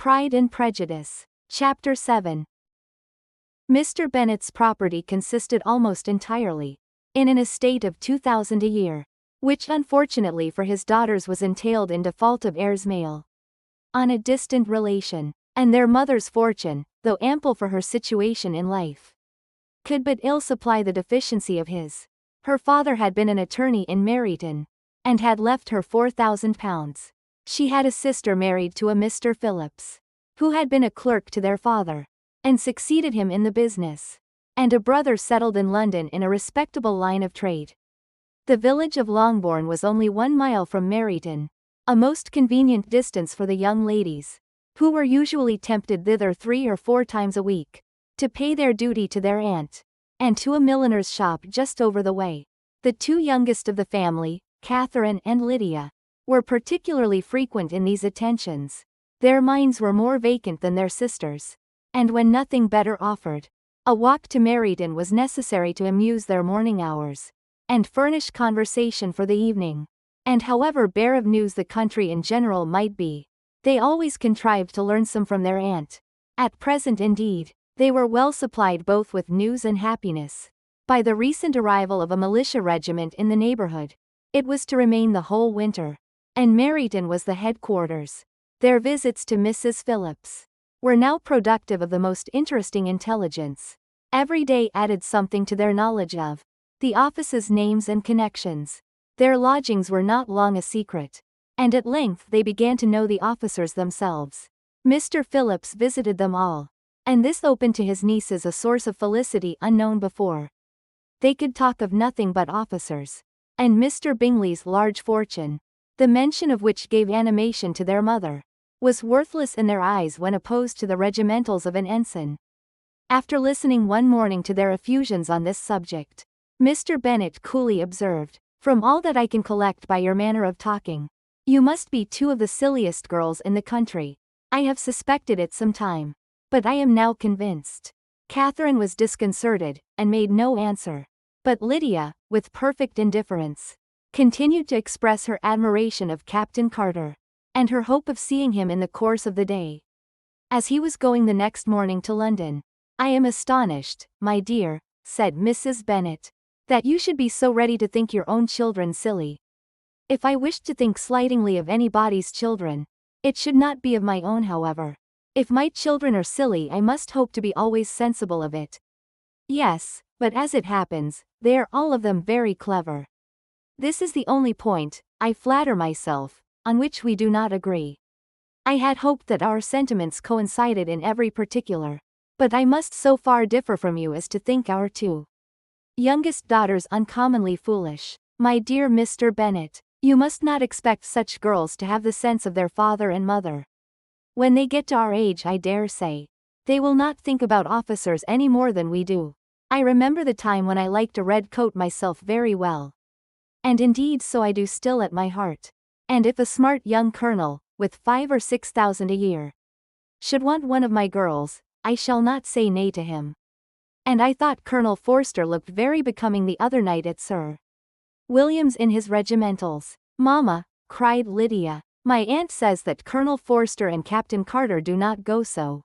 Pride and Prejudice. Chapter 7. Mr. Bennet's property consisted almost entirely in an estate of 2,000 a year, which unfortunately for his daughters was entailed in default of heirs male on a distant relation, and their mother's fortune, though ample for her situation in life, could but ill supply the deficiency of his. Her father had been an attorney in Meryton, and had left her £4,000. She had a sister married to a Mr. Phillips, who had been a clerk to their father, and succeeded him in the business, and a brother settled in London in a respectable line of trade. The village of Longbourn was only 1 mile from Meryton, a most convenient distance for the young ladies, who were usually tempted thither 3 or 4 times a week, to pay their duty to their aunt, and to a milliner's shop just over the way. The 2 youngest of the family, Catherine and Lydia, were particularly frequent in these attentions. Their minds were more vacant than their sisters', and when nothing better offered, a walk to Meryton was necessary to amuse their morning hours, and furnish conversation for the evening. And however bare of news the country in general might be, they always contrived to learn some from their aunt. At present indeed, they were well supplied both with news and happiness by the recent arrival of a militia regiment in the neighborhood. It was to remain the whole winter, and Meryton was the headquarters. Their visits to Mrs. Phillips were now productive of the most interesting intelligence. Every day added something to their knowledge of the office's names and connections. Their lodgings were not long a secret, and at length they began to know the officers themselves. Mr. Phillips visited them all, and this opened to his nieces a source of felicity unknown before. They could talk of nothing but officers, and Mr. Bingley's large fortune, the mention of which gave animation to their mother, was worthless in their eyes when opposed to the regimentals of an ensign. After listening one morning to their effusions on this subject, Mr. Bennet coolly observed, "From all that I can collect by your manner of talking, you must be 2 of the silliest girls in the country. I have suspected it some time, but I am now convinced." Catherine was disconcerted, and made no answer, but Lydia, with perfect indifference, continued to express her admiration of Captain Carter, and her hope of seeing him in the course of the day, as he was going the next morning to London. "I am astonished, my dear," said Mrs. Bennet, "that you should be so ready to think your own children silly. If I wished to think slightingly of anybody's children, it should not be of my own however. If my children are silly I must hope to be always sensible of it. Yes, but as it happens, they are all of them very clever. This is the only point, I flatter myself, on which we do not agree. I had hoped that our sentiments coincided in every particular, but I must so far differ from you as to think our 2 youngest daughters uncommonly foolish. My dear Mr. Bennet, you must not expect such girls to have the sense of their father and mother. When they get to our age I dare say, they will not think about officers any more than we do. I remember the time when I liked a red coat myself very well. And indeed so I do still at my heart. And if a smart young colonel, with 5 or 6,000 a year, should want one of my girls, I shall not say nay to him. And I thought Colonel Forster looked very becoming the other night at Sir William's in his regimentals." "Mamma," cried Lydia, "my aunt says that Colonel Forster and Captain Carter do not go so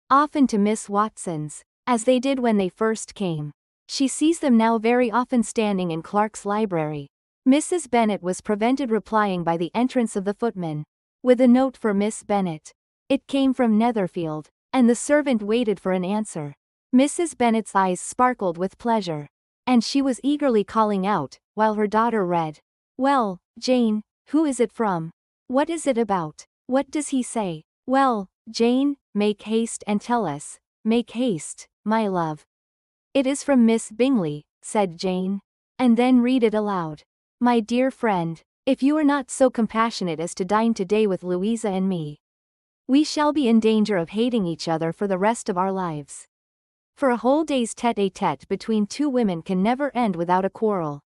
often to Miss Watson's, as they did when they first came. She sees them now very often standing in Clark's library." Mrs. Bennet was prevented replying by the entrance of the footman, with a note for Miss Bennet. It came from Netherfield, and the servant waited for an answer. Mrs. Bennet's eyes sparkled with pleasure, and she was eagerly calling out, while her daughter read, "Well, Jane, who is it from? What is it about? What does he say? Well, Jane, make haste and tell us, make haste, my love." "It is from Miss Bingley," said Jane. "And then read it aloud. My dear friend, if you are not so compassionate as to dine today with Louisa and me, we shall be in danger of hating each other for the rest of our lives. For a whole day's tête-à-tête between 2 women can never end without a quarrel.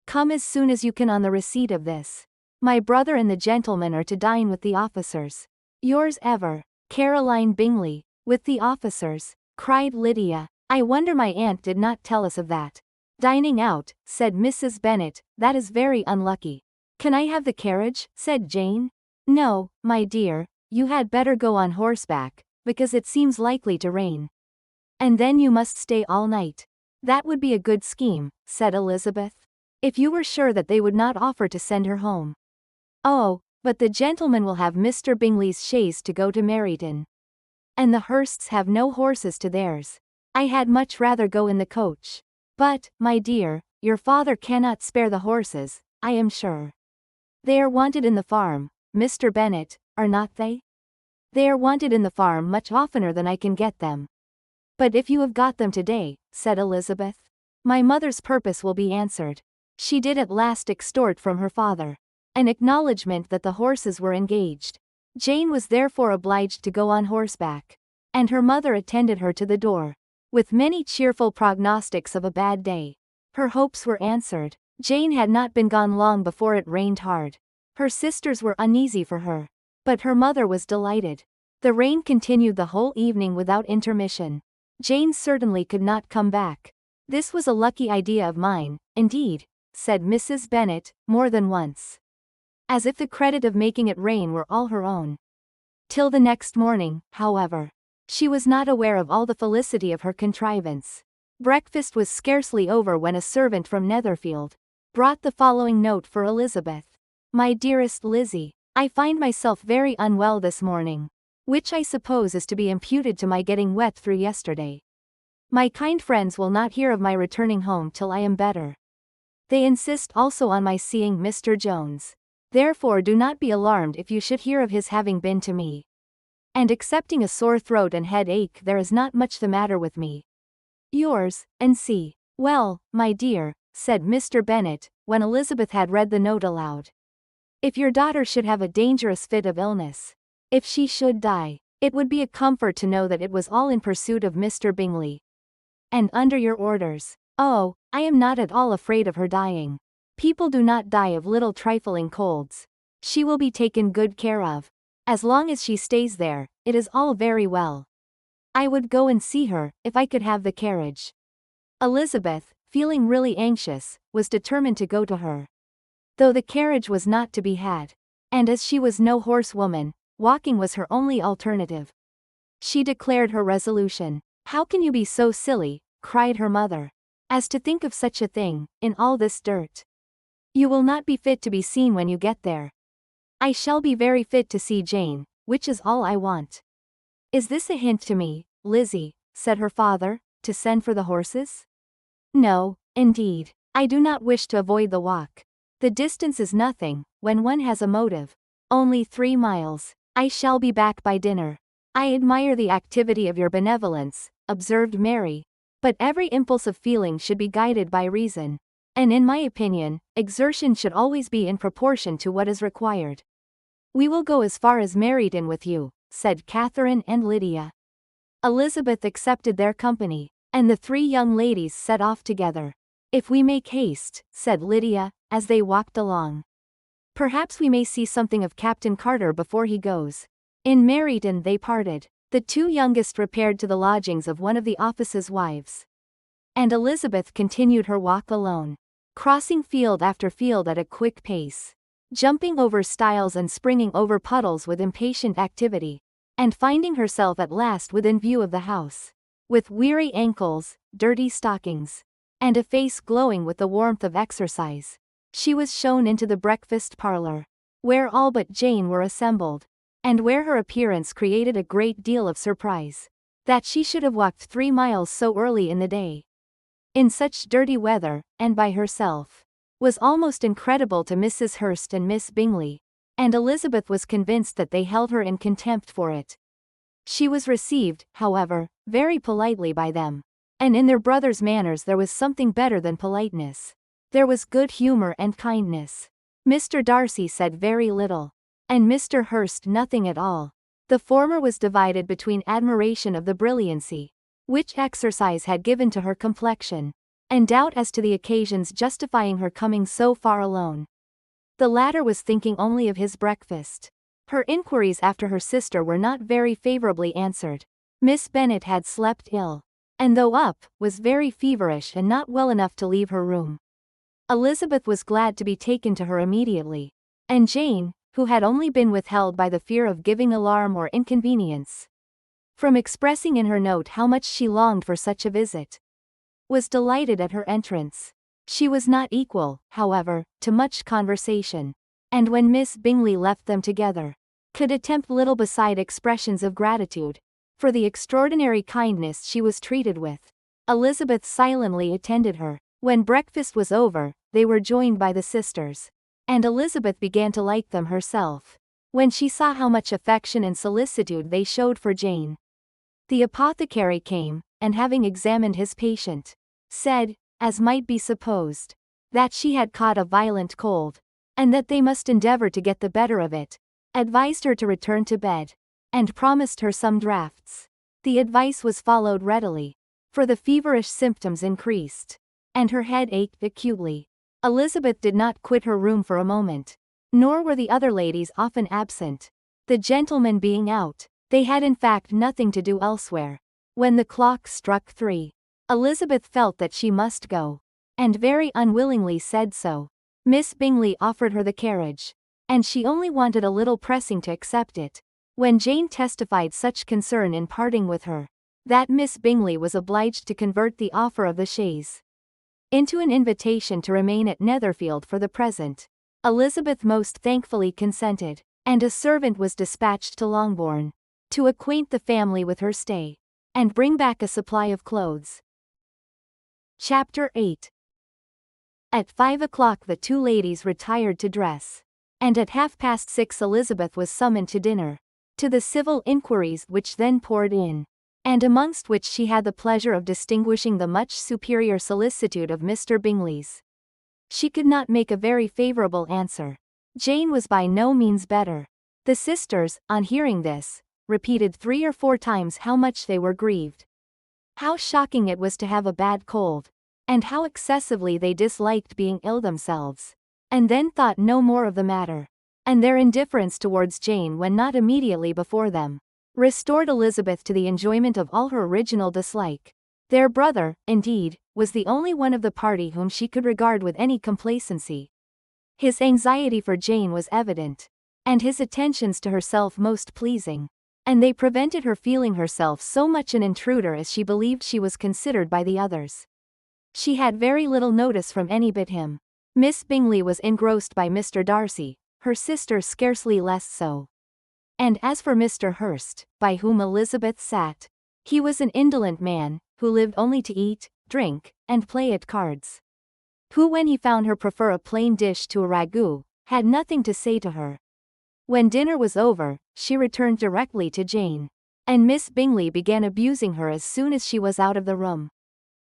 Come as soon as you can on the receipt of this. My brother and the gentlemen are to dine with the officers. Yours ever, Caroline Bingley." "With the officers?" cried Lydia. "I wonder my aunt did not tell us of that." "Dining out," said Mrs. Bennet, "that is very unlucky." "Can I have the carriage?" said Jane. "No, my dear, you had better go on horseback, because it seems likely to rain. And then you must stay all night. That would be a good scheme, said Elizabeth. If you were sure that they would not offer to send her home. Oh, but the gentlemen will have Mr. Bingley's chaise to go to Meryton. And the Hursts have no horses to theirs. I had much rather go in the coach. But, my dear, your father cannot spare the horses, I am sure. They are wanted in the farm, Mr. Bennet, are not they? They are wanted in the farm much oftener than I can get them. But if you have got them today, said Elizabeth, my mother's purpose will be answered. She did at last extort from her father an acknowledgment that the horses were engaged. Jane was therefore obliged to go on horseback, and her mother attended her to the door, with many cheerful prognostics of a bad day. Her hopes were answered. Jane had not been gone long before it rained hard. Her sisters were uneasy for her, but her mother was delighted. The rain continued the whole evening without intermission. Jane certainly could not come back. This was a lucky idea of mine, indeed, said Mrs. Bennet, more than once. As if the credit of making it rain were all her own. Till the next morning, however, she was not aware of all the felicity of her contrivance. Breakfast was scarcely over when a servant from Netherfield brought the following note for Elizabeth. My dearest Lizzie, I find myself very unwell this morning, which I suppose is to be imputed to my getting wet through yesterday. My kind friends will not hear of my returning home till I am better. They insist also on my seeing Mr. Jones. Therefore do not be alarmed if you should hear of his having been to me. And excepting a sore throat and headache, there is not much the matter with me. Yours, N.C. Well, my dear, said Mr. Bennet, when Elizabeth had read the note aloud. If your daughter should have a dangerous fit of illness, if she should die, it would be a comfort to know that it was all in pursuit of Mr. Bingley. And under your orders. Oh, I am not at all afraid of her dying. People do not die of little trifling colds. She will be taken good care of. As long as she stays there, it is all very well. I would go and see her, if I could have the carriage. Elizabeth, feeling really anxious, was determined to go to her, though the carriage was not to be had. And as she was no horsewoman, walking was her only alternative. She declared her resolution. How can you be so silly, cried her mother, as to think of such a thing, in all this dirt? You will not be fit to be seen when you get there. I shall be very fit to see Jane, which is all I want. Is this a hint to me, Lizzie, said her father, to send for the horses? No, indeed, I do not wish to avoid the walk. The distance is nothing, when one has a motive. Only 3 miles. I shall be back by dinner. I admire the activity of your benevolence, observed Mary, but every impulse of feeling should be guided by reason. And in my opinion, exertion should always be in proportion to what is required. We will go as far as Meryton with you, said Catherine and Lydia. Elizabeth accepted their company, and the 3 young ladies set off together. If we make haste, said Lydia, as they walked along, perhaps we may see something of Captain Carter before he goes. In Meryton they parted. The 2 youngest repaired to the lodgings of one of the officers' wives, and Elizabeth continued her walk alone, crossing field after field at a quick pace, jumping over stiles and springing over puddles with impatient activity, and finding herself at last within view of the house, with weary ankles, dirty stockings, and a face glowing with the warmth of exercise, she was shown into the breakfast parlour, where all but Jane were assembled, and where her appearance created a great deal of surprise. That she should have walked 3 miles so early in the day, in such dirty weather, and by herself, was almost incredible to Mrs. Hurst and Miss Bingley, and Elizabeth was convinced that they held her in contempt for it. She was received, however, very politely by them, and in their brother's manners there was something better than politeness. There was good humour and kindness. Mr. Darcy said very little, and Mr. Hurst nothing at all. The former was divided between admiration of the brilliancy which exercise had given to her complexion, and doubt as to the occasions justifying her coming so far alone. The latter was thinking only of his breakfast. Her inquiries after her sister were not very favourably answered. Miss Bennet had slept ill, and though up, was very feverish and not well enough to leave her room. Elizabeth was glad to be taken to her immediately, and Jane, who had only been withheld by the fear of giving alarm or inconvenience from expressing in her note how much she longed for such a visit, was delighted at her entrance. She was not equal, however, to much conversation, and when Miss Bingley left them together, could attempt little beside expressions of gratitude for the extraordinary kindness she was treated with. Elizabeth silently attended her. When breakfast was over, they were joined by the sisters, and Elizabeth began to like them herself, when she saw how much affection and solicitude they showed for Jane. The apothecary came, and having examined his patient, said, as might be supposed, that she had caught a violent cold, and that they must endeavor to get the better of it, advised her to return to bed, and promised her some draughts. The advice was followed readily, for the feverish symptoms increased, and her head ached acutely. Elizabeth did not quit her room for a moment, nor were the other ladies often absent. The gentlemen being out, they had in fact nothing to do elsewhere. When the clock struck 3, Elizabeth felt that she must go, and very unwillingly said so. Miss Bingley offered her the carriage, and she only wanted a little pressing to accept it, when Jane testified such concern in parting with her, that Miss Bingley was obliged to convert the offer of the chaise into an invitation to remain at Netherfield for the present. Elizabeth most thankfully consented, and a servant was dispatched to Longbourn, to acquaint the family with her stay, and bring back a supply of clothes. Chapter 8. At 5 o'clock the two ladies retired to dress, and at 6:30 Elizabeth was summoned to dinner. To the civil inquiries which then poured in, and amongst which she had the pleasure of distinguishing the much superior solicitude of Mr. Bingley's, she could not make a very favourable answer. Jane was by no means better. The sisters, on hearing this, repeated 3 or 4 times how much they were grieved, how shocking it was to have a bad cold, and how excessively they disliked being ill themselves, and then thought no more of the matter. And their indifference towards Jane when not immediately before them, restored Elizabeth to the enjoyment of all her original dislike. Their brother, indeed, was the only one of the party whom she could regard with any complacency. His anxiety for Jane was evident, and his attentions to herself most pleasing, and they prevented her feeling herself so much an intruder as she believed she was considered by the others. She had very little notice from any but him. Miss Bingley was engrossed by Mr. Darcy, her sister scarcely less so. And as for Mr. Hurst, by whom Elizabeth sat, he was an indolent man, who lived only to eat, drink, and play at cards, who when he found her prefer a plain dish to a ragout, had nothing to say to her. When dinner was over, she returned directly to Jane, and Miss Bingley began abusing her as soon as she was out of the room.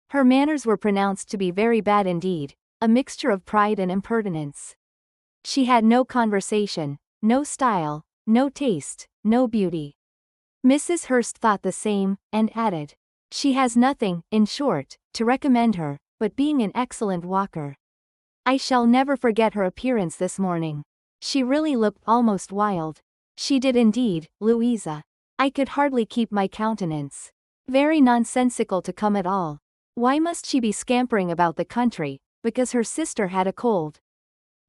Her manners were pronounced to be very bad indeed, a mixture of pride and impertinence. She had no conversation, no style, no taste, no beauty. Mrs. Hurst thought the same, and added, "She has nothing, in short, to recommend her, but being an excellent walker. I shall never forget her appearance this morning. She really looked almost wild." "She did indeed, Louisa. I could hardly keep my countenance. Very nonsensical to come at all. Why must she be scampering about the country, because her sister had a cold?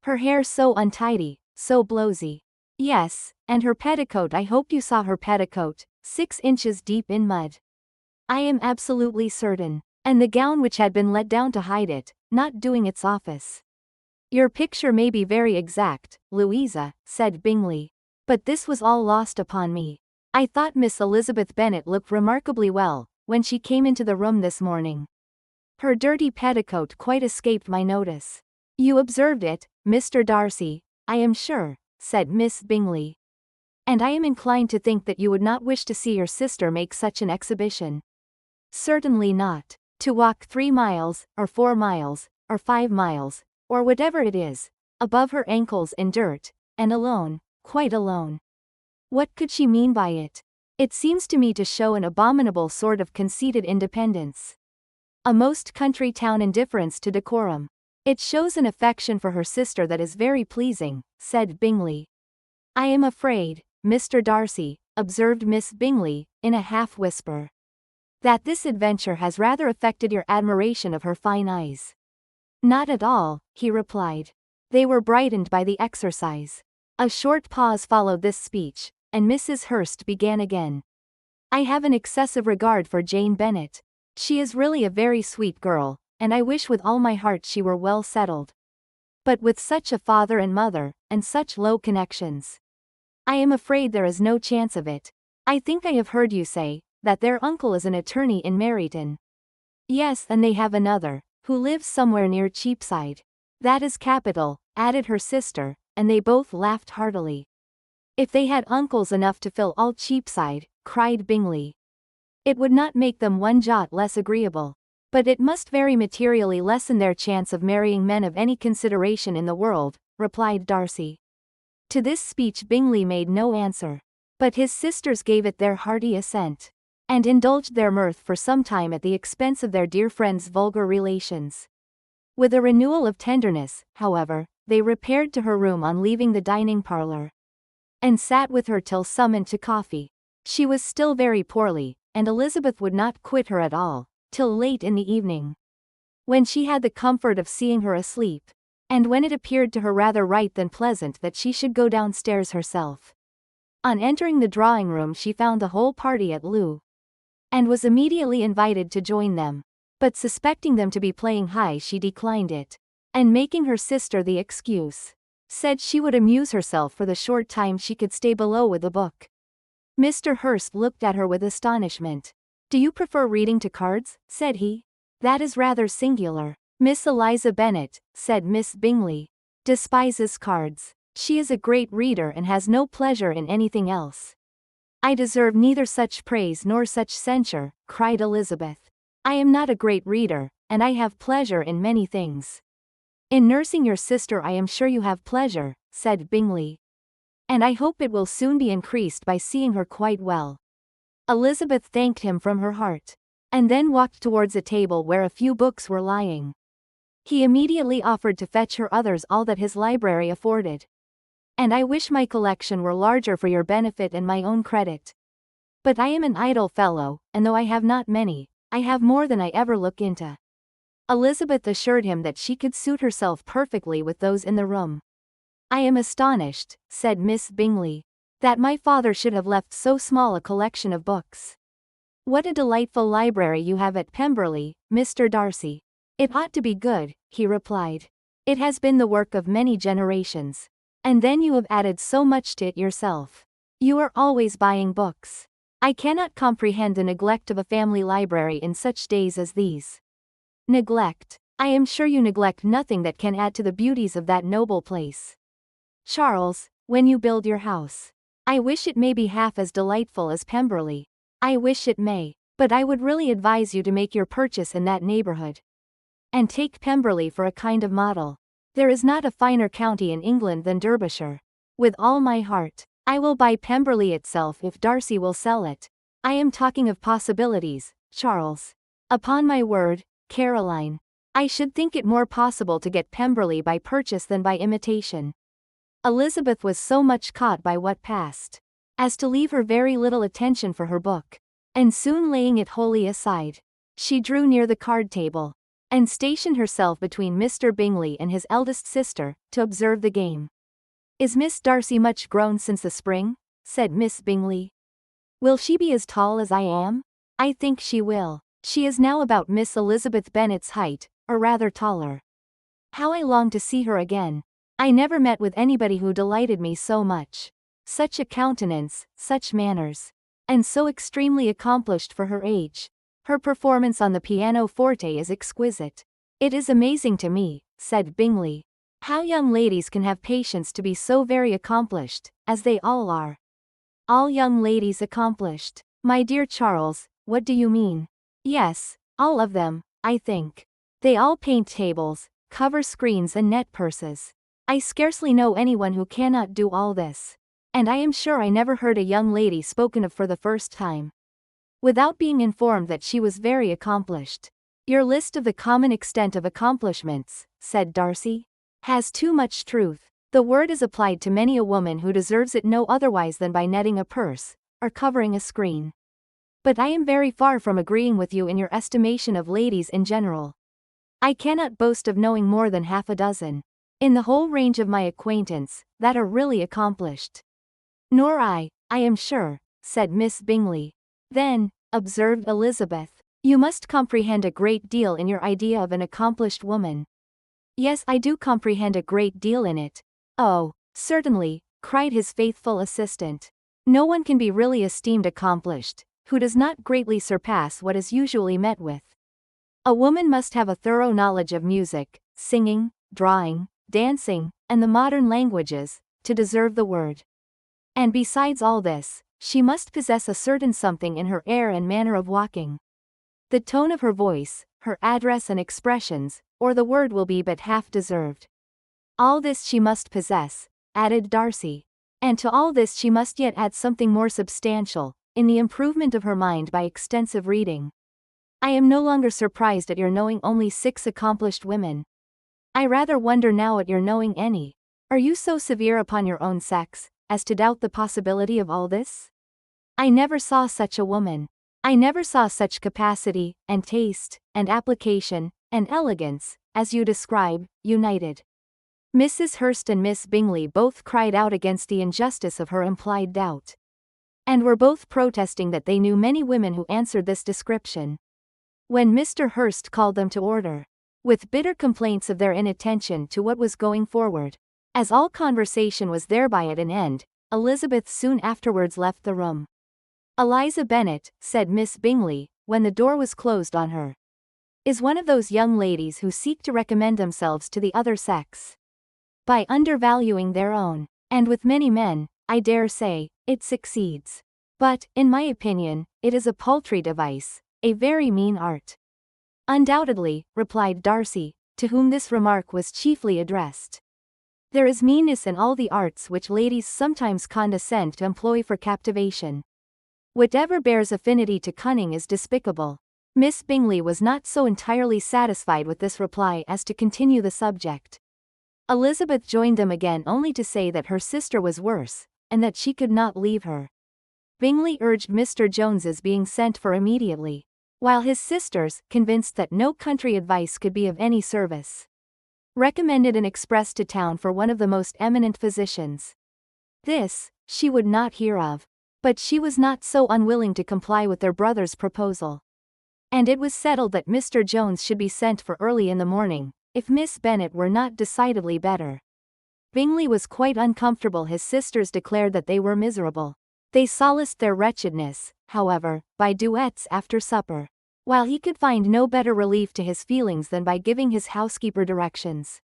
Her hair so untidy, so blowsy. Yes, and her petticoat, I hope you saw her petticoat, 6 inches deep in mud. I am absolutely certain. And the gown which had been let down to hide it, not doing its office." "Your picture may be very exact, Louisa," said Bingley, "but this was all lost upon me. I thought Miss Elizabeth Bennet looked remarkably well, when she came into the room this morning. Her dirty petticoat quite escaped my notice." "You observed it, Mr. Darcy, I am sure," said Miss Bingley. "And I am inclined to think that you would not wish to see your sister make such an exhibition." "Certainly not. To walk 3 miles, or 4 miles, or 5 miles, or whatever it is, above her ankles in dirt, and alone, quite alone. What could she mean by it? It seems to me to show an abominable sort of conceited independence. A most country town indifference to decorum. It shows an affection for her sister that is very pleasing," said Bingley. "I am afraid, Mr. Darcy," observed Miss Bingley, in a half-whisper, "that this adventure has rather affected your admiration of her fine eyes." "Not at all," he replied. "They were brightened by the exercise. A short pause followed this speech, and Mrs. Hurst began again. I have an excessive regard for Jane Bennet. She is really a very sweet girl, and I wish with all my heart she were well settled. But with such a father and mother, and such low connections, I am afraid there is no chance of it. I think I have heard you say that their uncle is an attorney in Meryton. Yes, and they have another, who lives somewhere near Cheapside. That is capital, added her sister, and they both laughed heartily. If they had uncles enough to fill all Cheapside, cried Bingley, it would not make them one jot less agreeable. But it must very materially lessen their chance of marrying men of any consideration in the world, replied Darcy. To this speech Bingley made no answer, but his sisters gave it their hearty assent, and indulged their mirth for some time at the expense of their dear friend's vulgar relations. With a renewal of tenderness, however, they repaired to her room on leaving the dining parlour, and sat with her till summoned to coffee. She was still very poorly, and Elizabeth would not quit her at all, till late in the evening, when she had the comfort of seeing her asleep, and when it appeared to her rather right than pleasant that she should go downstairs herself. On entering the drawing-room she found the whole party at loo, and was immediately invited to join them, but suspecting them to be playing high she declined it, and making her sister the excuse, said she would amuse herself for the short time she could stay below with a book. Mr. Hurst looked at her with astonishment. Do you prefer reading to cards? Said he. That is rather singular. Miss Eliza Bennet, said Miss Bingley, despises cards. She is a great reader and has no pleasure in anything else. I deserve neither such praise nor such censure, cried Elizabeth. I am not a great reader, and I have pleasure in many things. In nursing your sister I am sure you have pleasure, said Bingley. And I hope it will soon be increased by seeing her quite well. Elizabeth thanked him from her heart, and then walked towards a table where a few books were lying. He immediately offered to fetch her others all that his library afforded. And I wish my collection were larger for your benefit and my own credit. But I am an idle fellow, and though I have not many, I have more than I ever look into. Elizabeth assured him that she could suit herself perfectly with those in the room. I am astonished, said Miss Bingley, that my father should have left so small a collection of books. What a delightful library you have at Pemberley, Mr. Darcy. It ought to be good, he replied. It has been the work of many generations. And then you have added so much to it yourself. You are always buying books. I cannot comprehend the neglect of a family library in such days as these. Neglect. I am sure you neglect nothing that can add to the beauties of that noble place. Charles, when you build your house, I wish it may be half as delightful as Pemberley. I wish it may, but I would really advise you to make your purchase in that neighborhood, and take Pemberley for a kind of model. There is not a finer county in England than Derbyshire. With all my heart, I will buy Pemberley itself if Darcy will sell it. I am talking of possibilities, Charles. Upon my word, Caroline, I should think it more possible to get Pemberley by purchase than by imitation. Elizabeth was so much caught by what passed, as to leave her very little attention for her book, and soon laying it wholly aside, she drew near the card table, and stationed herself between Mr. Bingley and his eldest sister, to observe the game. Is Miss Darcy much grown since the spring? Said Miss Bingley. Will she be as tall as I am? I think she will. She is now about Miss Elizabeth Bennet's height, or rather taller. How I long to see her again. I never met with anybody who delighted me so much. Such a countenance, such manners, and so extremely accomplished for her age. Her performance on the pianoforte is exquisite. It is amazing to me, said Bingley, how young ladies can have patience to be so very accomplished, as they all are. All young ladies accomplished. My dear Charles, what do you mean? Yes, all of them, I think. They all paint tables, cover screens and net purses. I scarcely know anyone who cannot do all this. And I am sure I never heard a young lady spoken of for the first time, without being informed that she was very accomplished. Your list of the common extent of accomplishments, said Darcy, has too much truth. The word is applied to many a woman who deserves it no otherwise than by netting a purse, or covering a screen. But I am very far from agreeing with you in your estimation of ladies in general. I cannot boast of knowing more than half a dozen. in the whole range of my acquaintance, that are really accomplished. Nor I am sure, said Miss Bingley. Then, observed Elizabeth, you must comprehend a great deal in your idea of an accomplished woman. Yes, I do comprehend a great deal in it. Oh, certainly, cried his faithful assistant. No one can be really esteemed accomplished, who does not greatly surpass what is usually met with. A woman must have a thorough knowledge of music, singing, drawing, dancing, and the modern languages, to deserve the word. And besides all this, she must possess a certain something in her air and manner of walking. The tone of her voice, her address and expressions, or the word will be but half deserved. All this she must possess, added Darcy. And to all this she must yet add something more substantial, in the improvement of her mind by extensive reading. I am no longer surprised at your knowing only 6 accomplished women. I rather wonder now at your knowing any. Are you so severe upon your own sex, as to doubt the possibility of all this? I never saw such a woman. I never saw such capacity, and taste, and application, and elegance, as you describe, united. Mrs. Hurst and Miss Bingley both cried out against the injustice of her implied doubt. And were both protesting that they knew many women who answered this description. When Mr. Hurst called them to order, with bitter complaints of their inattention to what was going forward, as all conversation was thereby at an end, Elizabeth soon afterwards left the room. Eliza Bennet, said Miss Bingley, when the door was closed on her, is one of those young ladies who seek to recommend themselves to the other sex by undervaluing their own, and with many men, I dare say, it succeeds. But, in my opinion, it is a paltry device, a very mean art. Undoubtedly, replied Darcy, to whom this remark was chiefly addressed. There is meanness in all the arts which ladies sometimes condescend to employ for captivation. Whatever bears affinity to cunning is despicable. Miss Bingley was not so entirely satisfied with this reply as to continue the subject. Elizabeth joined them again only to say that her sister was worse, and that she could not leave her. Bingley urged Mr. Jones's being sent for immediately, while his sisters, convinced that no country advice could be of any service, recommended an express to town for one of the most eminent physicians. This, she would not hear of, but she was not so unwilling to comply with their brother's proposal. And it was settled that Mr. Jones should be sent for early in the morning, if Miss Bennet were not decidedly better. Bingley was quite uncomfortable. His sisters declared that they were miserable. They solaced their wretchedness, however, by duets after supper, while he could find no better relief to his feelings than by giving his housekeeper directions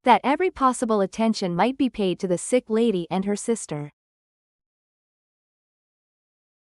that every possible attention might be paid to the sick lady and her sister.